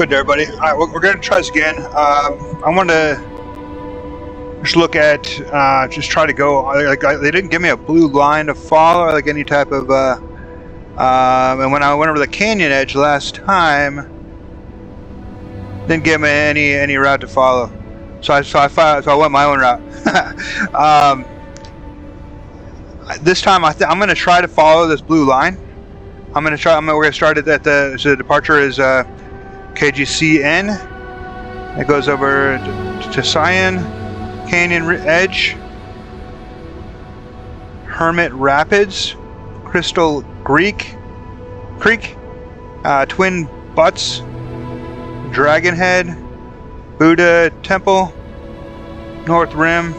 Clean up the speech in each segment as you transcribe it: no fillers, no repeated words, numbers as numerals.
Good, everybody. All right, we're going to try this again. I want to just look at, just try to go. They didn't give me a blue line to follow, like any type of. And when I went over the canyon edge last time, didn't give me any route to follow. So I went my own route. This time I'm going to try to follow this blue line. We're going to start it at the departure is KGCN. It goes over to Cyan Canyon Edge, Hermit Rapids, Crystal Creek, Twin Butts, Dragon Head, Buddha Temple, North Rim,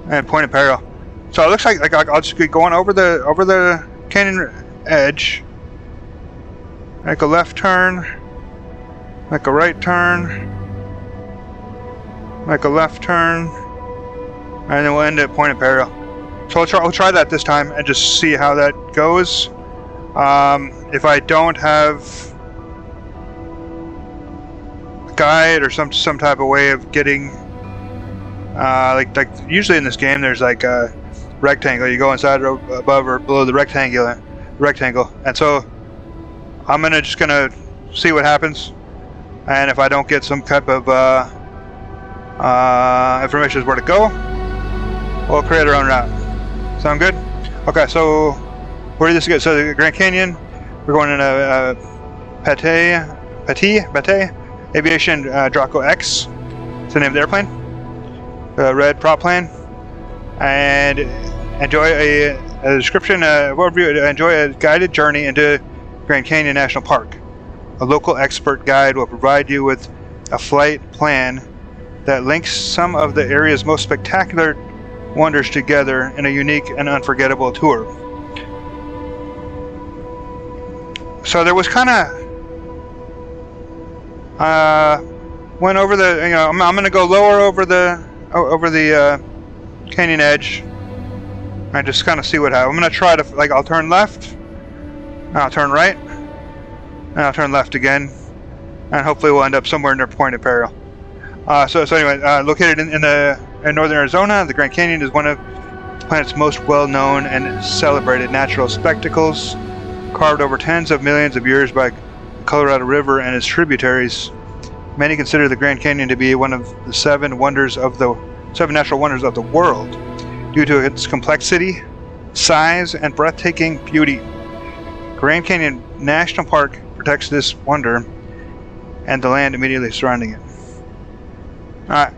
and Point of Peril. So it looks like I'll just be going over the canyon edge. Make a left turn, make a right turn, make a left turn, and then we'll end at Point of Peril. So I'll try that this time and just see how that goes. If I don't have a guide or some type of way of getting, like usually in this game there's like a rectangle. You go inside or above or below the rectangle, and so I'm just gonna see what happens. And if I don't get some type of information as where to go, we'll create our own route. Sound good? Okay, so where did this go? So the Grand Canyon, we're going in a Patey Aviation Draco X. It's the name of the airplane. Red prop plane. And enjoy a description, overview. Enjoy a guided journey into Grand Canyon National Park. A local expert guide will provide you with a flight plan that links some of the area's most spectacular wonders together in a unique and unforgettable tour. So there was kind of went over the, I'm going to go lower over the canyon edge and just kind of see what happens. I'm going to try to, I'll turn left, and I'll turn right, and I'll turn left again, and hopefully we'll end up somewhere near Point of Peril. So anyway, located in northern Arizona, the Grand Canyon is one of the planet's most well-known and celebrated natural spectacles, carved over tens of millions of years by the Colorado River and its tributaries. Many consider the Grand Canyon to be one of the seven natural wonders of the world due to its complexity, size, and breathtaking beauty. Grand Canyon National Park protects this wonder and the land immediately surrounding it. Alright,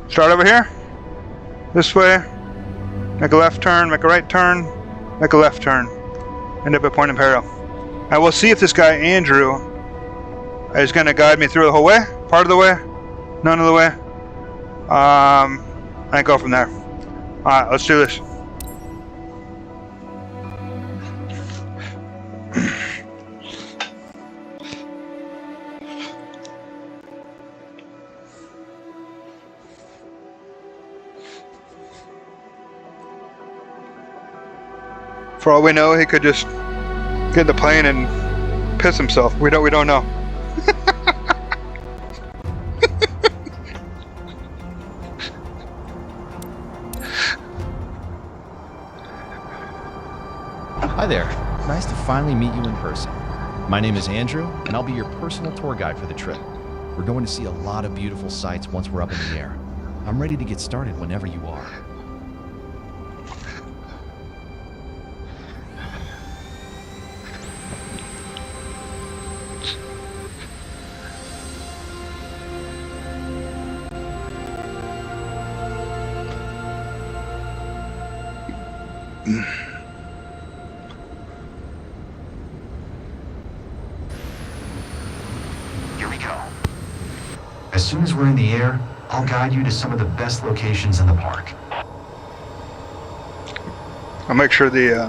start over here, this way, make a left turn, make a right turn, make a left turn, end up at Point of Peril. And we'll see if this guy Andrew is going to guide me through the whole way, part of the way, none of the way, and go from there. Alright, let's do this. For all we know, he could just get in the plane and piss himself. We don't know. Hi there. Nice to finally meet you in person. My name is Andrew, and I'll be your personal tour guide for the trip. We're going to see a lot of beautiful sights once we're up in the air. I'm ready to get started whenever you are. Here we go. As soon as we're in the air, I'll guide you to some of the best locations in the park. I'll make sure the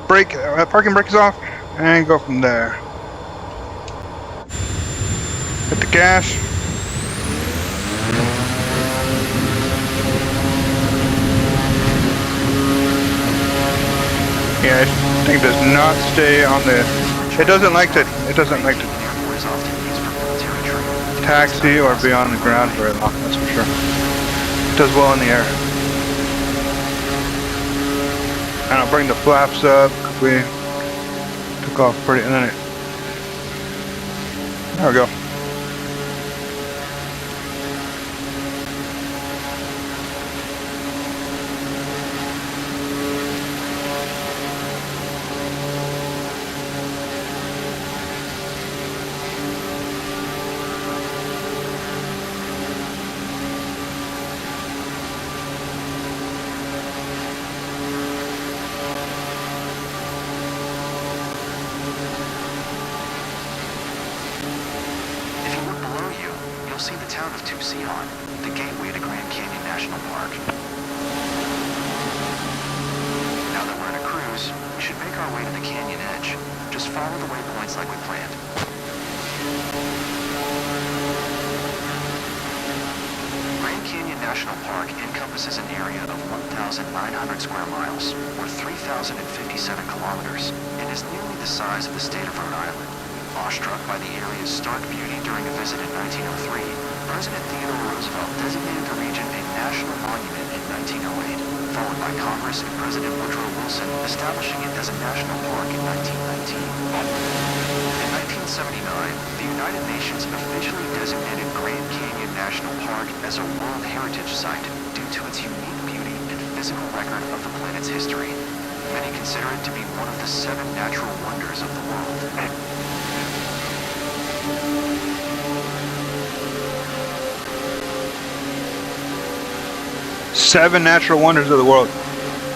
parking brake is off and go from there. Hit the gas. Yeah, this thing does not stay on the. It doesn't like to taxi or be on the ground very long, that's for sure. It does well in the air. And I'll bring the flaps up. We took off pretty, and then there we go. See the town of Tucson, the gateway to Grand Canyon National Park. Now that we're in a cruise, we should make our way to the canyon edge. Just follow the waypoints like we planned. Grand Canyon National Park encompasses an area of 1,900 square miles, or 3,057 kilometers, and is nearly the size of the state of Rhode Island. Awestruck by the area's stark beauty during a visit in 1903, President Theodore Roosevelt designated the region a national monument in 1908, followed by Congress and President Woodrow Wilson establishing it as a national park in 1919. In 1979, the United Nations officially designated Grand Canyon National Park as a World Heritage Site due to its unique beauty and physical record of the planet's history. Many consider it to be one of the 7 natural wonders of the world. Seven natural wonders of the world.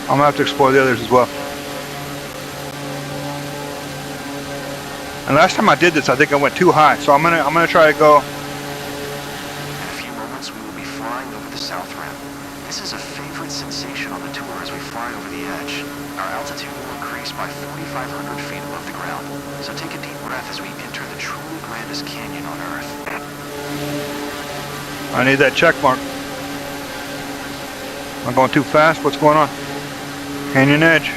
I'm gonna have to explore the others as well. And last time I did this, I think I went too high, so I'm gonna try to go. In a few moments, we will be flying over the South Rim. This is a favorite sensation on the tour as we fly over the edge. Our altitude will increase by 4,500 feet above the ground, so take a deep breath as we enter the truly grandest canyon on Earth. I need that check mark. I'm going too fast. What's going on? Canyon edge.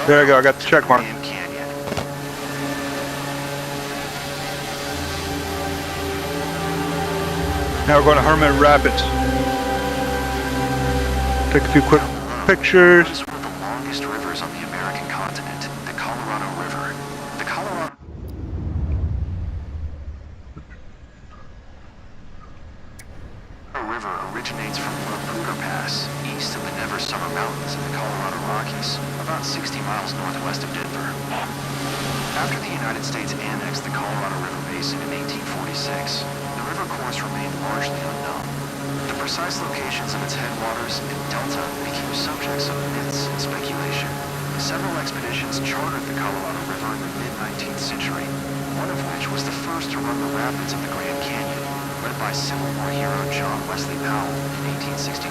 There I go. I got the check mark. Now we're going to Hermit Rapids. Take a few quick pictures. This is one of the longest rivers on the American continent, the Colorado River. The Colorado River originates from Laputa Pass, east of the Never Summer Mountains in the Colorado Rockies, about 60 miles northwest of Denver. After the United States annexed the Colorado River Basin in 1846, the river course remained largely unknown. The precise locations of its headwaters and delta became subjects of myths and speculation. Several expeditions charted the Colorado River in the mid-19th century, one of which was the first to run the rapids of the Grand Canyon, led by Civil War hero John Wesley Powell in 1869.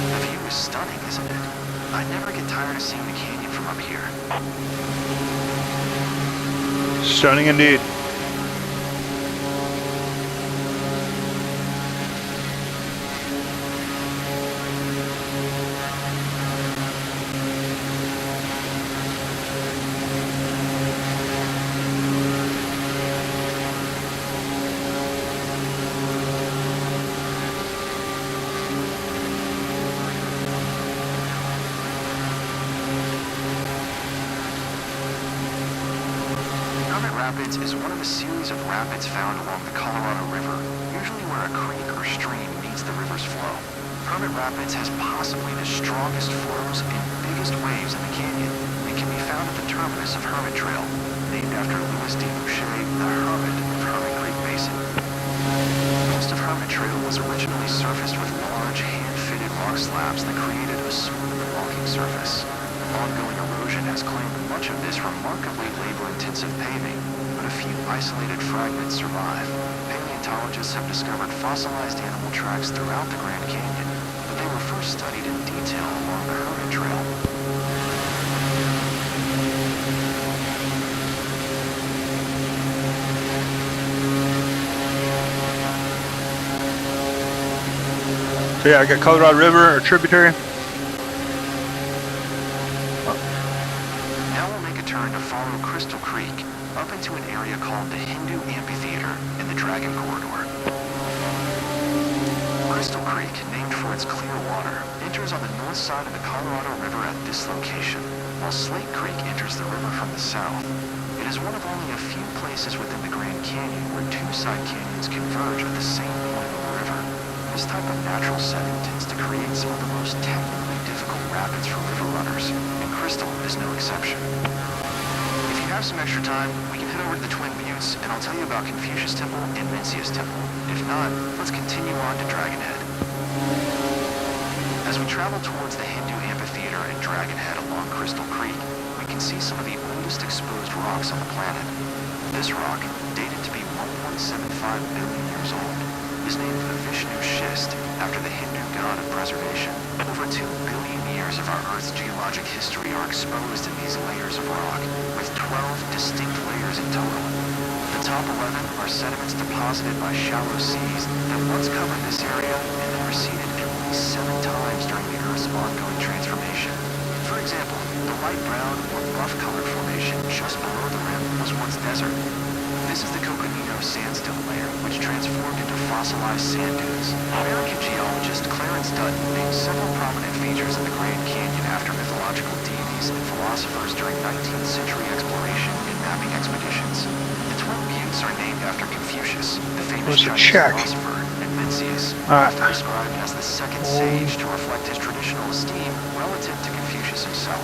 The view is stunning, isn't it? I never get tired of seeing the canyon from up here. Stunning indeed. Rapids is one of a series of rapids found along the Colorado River, usually where a creek or stream meets the river's flow. Hermit Rapids has possibly the strongest flows and biggest waves in the canyon, and can be found at the terminus of Hermit Trail, named after Louis D. Boucher, the hermit of Hermit Creek Basin. Most of Hermit Trail was originally surfaced with large, hand-fitted rock slabs that created a smooth walking surface. Ongoing erosion has claimed much of this remarkably labor-intensive paving, but a few isolated fragments survive. Paleontologists have discovered fossilized animal tracks throughout the Grand Canyon, but they were first studied in detail along the Hermit Trail. So yeah, I got Colorado River, or tributary. Now we'll make a turn to follow Crystal Creek, up into an area called the Hindu Amphitheater in the Dragon Corridor. Crystal Creek, named for its clear water, enters on the north side of the Colorado River at this location, while Slate Creek enters the river from the south. It is one of only a few places within the Grand Canyon where two side canyons converge at the same point of the river. This type of natural setting tends to create some of the most technically difficult rapids for river runners, and Crystal is no exception. If you have some extra time, we can head over to the Twin Buttes, and I'll tell you about Confucius Temple and Mencius Temple. If not, let's continue on to Dragon Head. As we travel towards the Hindu Amphitheater and Dragon Head along Crystal Creek, we can see some of the oldest exposed rocks on the planet. This rock, dated to be 1.75 billion years old, is named the Vishnu Schist after the Hindu god of preservation. Over 2 billion years of our Earth's geologic history are exposed in these layers of rock, with 12 distinct layers in total. The top 11 are sediments deposited by shallow seas that once covered this area and then receded at least 7 times during the Earth's ongoing transformation. For example, the light brown or buff-colored formation just below the rim was once desert. This is the Coconino sandstone layer, which transformed into fossilized sand dunes. American geologist Clarence Dutton named several prominent features in the Grand Canyon after mythological deities and philosophers during 19th century exploration and mapping expeditions. The Twin Buttes are named after Confucius, the famous Chinese philosopher, and Mencius, often described as the second sage to reflect his traditional esteem relative to Confucius himself.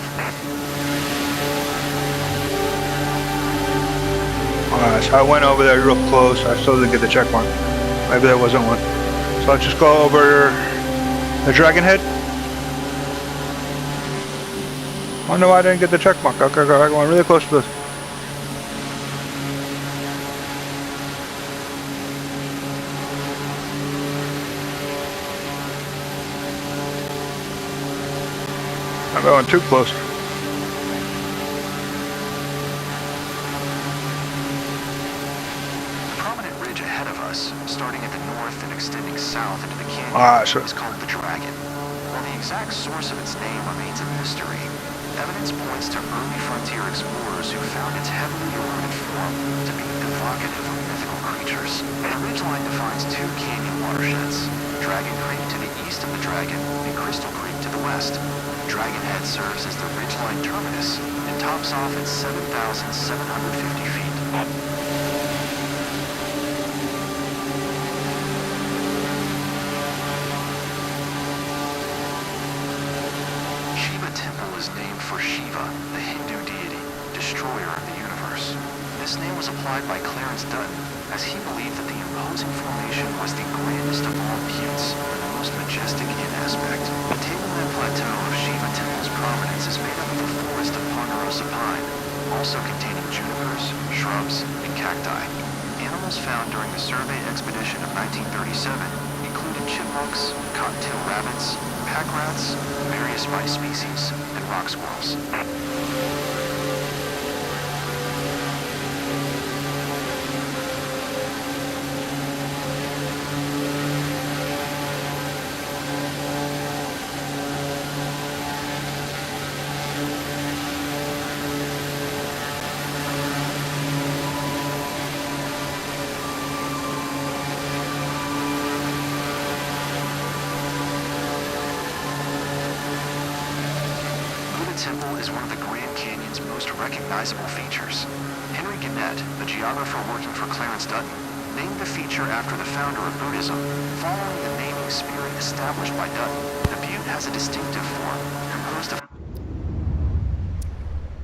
So I went over there real close. I still didn't get the check mark. Maybe there wasn't one. So let's just go over the Dragon Head. Oh no, I didn't get the check mark. Okay, I went really close to this. I'm going too close. Starting at the north and extending south into the canyon, is called the Dragon. While the exact source of its name remains a mystery, evidence points to early frontier explorers who found its heavily eroded form to be evocative of mythical creatures. The ridgeline defines 2 canyon watersheds, Dragon Creek to the east of the Dragon and Crystal Creek to the west. Dragon Head serves as the ridgeline terminus and tops off at 7,750 feet. For Shiva, the Hindu deity, destroyer of the universe. This name was applied by Clarence Dutton, as he believed that the imposing formation was the grandest of all buttes and the most majestic in aspect. The tableland plateau of Shiva Temple's prominence is made up of a forest of ponderosa pine, also containing junipers, shrubs, and cacti. Animals found during the survey expedition of 1937 included chipmunks, cottontail rabbits, pack rats, various spice species, and rock squirrels. Temple is one of the Grand Canyon's most recognizable features. Henry Gannett, a geographer working for Clarence Dutton, named the feature after the founder of Buddhism. Following the naming spirit established by Dutton, the butte has a distinctive form composed of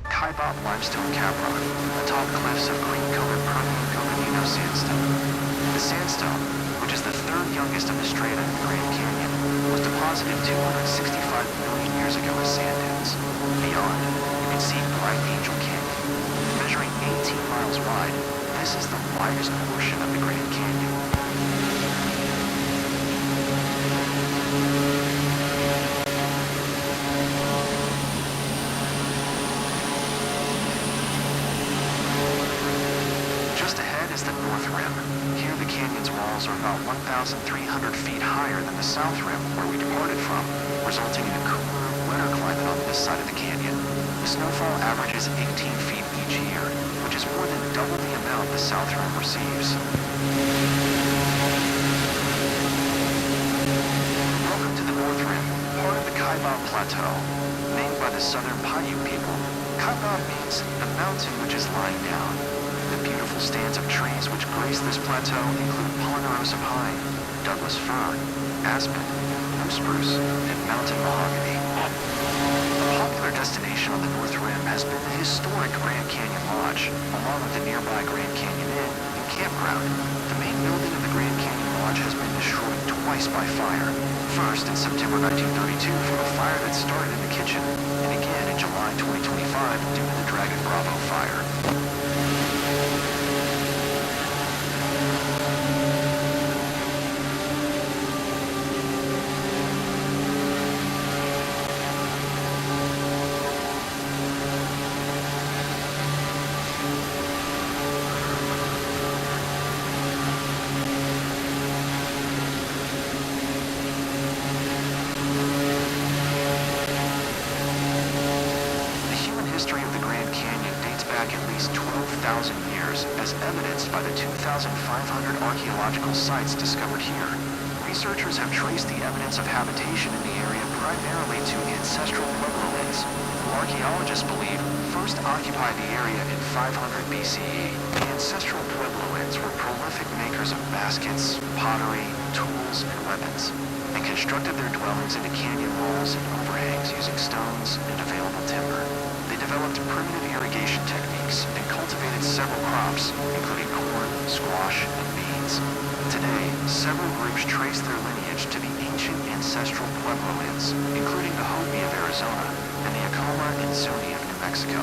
Kaibab limestone caprock atop cliffs of green-colored Permian Coconino sandstone. The sandstone, which is the 3rd youngest of the strata in the Grand Canyon, was deposited 265 million years ago as sand dunes. Beyond, you can see Bright Angel Canyon. Measuring 18 miles wide, this is the widest portion of the Grand Canyon. Just ahead is the North Rim. Here the canyon's walls are about 1,300 feet higher than the South Rim, where we departed from, resulting in a cooler, wetter climate on this side of the canyon. The snowfall averages 18 feet each each year, which is more than double the amount the South Rim receives. Welcome to the North Rim, part of the Kaibab Plateau. Named by the southern Paiute people, Kaibab means the mountain which is lying down. The beautiful stands of trees which grace this plateau include ponderosa pine, Douglas fir, aspen, moose spruce, and mountain mahogany. A popular destination on the North Rim has been the historic Grand Canyon Lodge, along with the nearby Grand Canyon Inn and campground. The main building of the Grand Canyon Lodge has been destroyed twice by fire. First in September 1932 from a fire that started in the kitchen, and again in July 2025 due to the Dragon Bravo fire. As evidenced by the 2,500 archaeological sites discovered here. Researchers have traced the evidence of habitation in the area primarily to ancestral puebloans, who archaeologists believe first occupied the area in 500 BCE. The ancestral puebloans were prolific makers of baskets, pottery, tools, and weapons, and constructed their dwellings into canyon walls and overhangs using stones and available timber. They developed primitive irrigation techniques and cultivated several crops, including corn, squash, and beans. Today, several groups trace their lineage to the ancient ancestral Puebloans, including the Hopi of Arizona and the Acoma and Zuni of New Mexico.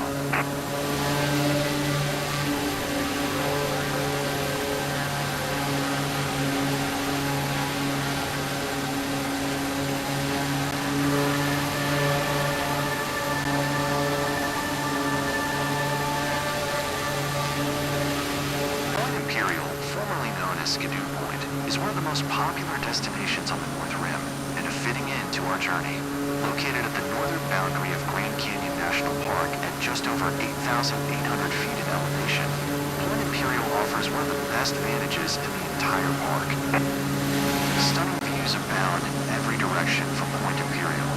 Is one of the most popular destinations on the North Rim and a fitting end to our journey. Located at the northern boundary of Grand Canyon National Park at just over 8,800 feet in elevation, Point Imperial offers one of the best vantages in the entire park. Stunning views abound in every direction from Point Imperial.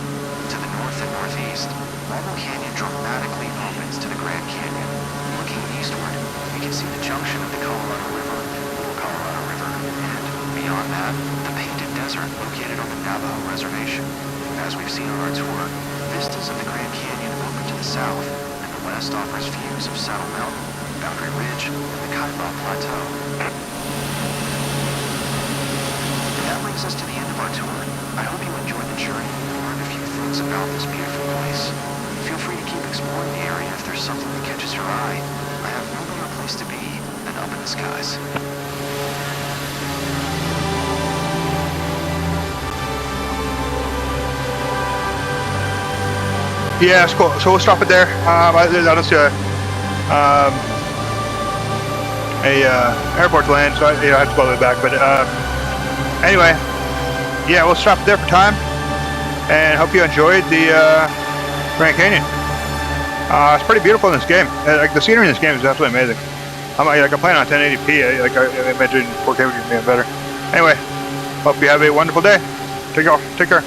To the north and northeast, Marble Canyon dramatically opens to the Grand Canyon. Looking eastward, you can see the junction of the Colorado River and Little Colorado River, and beyond that, the Painted Desert located on the Navajo Reservation. As we've seen on our tour, vistas of the Grand Canyon open to the south, and the west offers views of Saddle Mountain, Boundary Ridge, and the Kaibab Plateau. That brings us to the end of our tour. I hope you enjoyed the journey and learned a few things about this beautiful place. Feel free to keep exploring the area if there's something that catches your eye. I have no better place to be than up in the skies. Yeah, it's cool. So we'll stop it there. I don't see a airport to land, so I have to go all the way back. But anyway, yeah, we'll stop it there for time. And hope you enjoyed the Grand Canyon. It's pretty beautiful in this game. Like the scenery in this game is absolutely amazing. I'm playing on 1080p. I imagine 4K would be even better. Anyway, hope you have a wonderful day. Take care.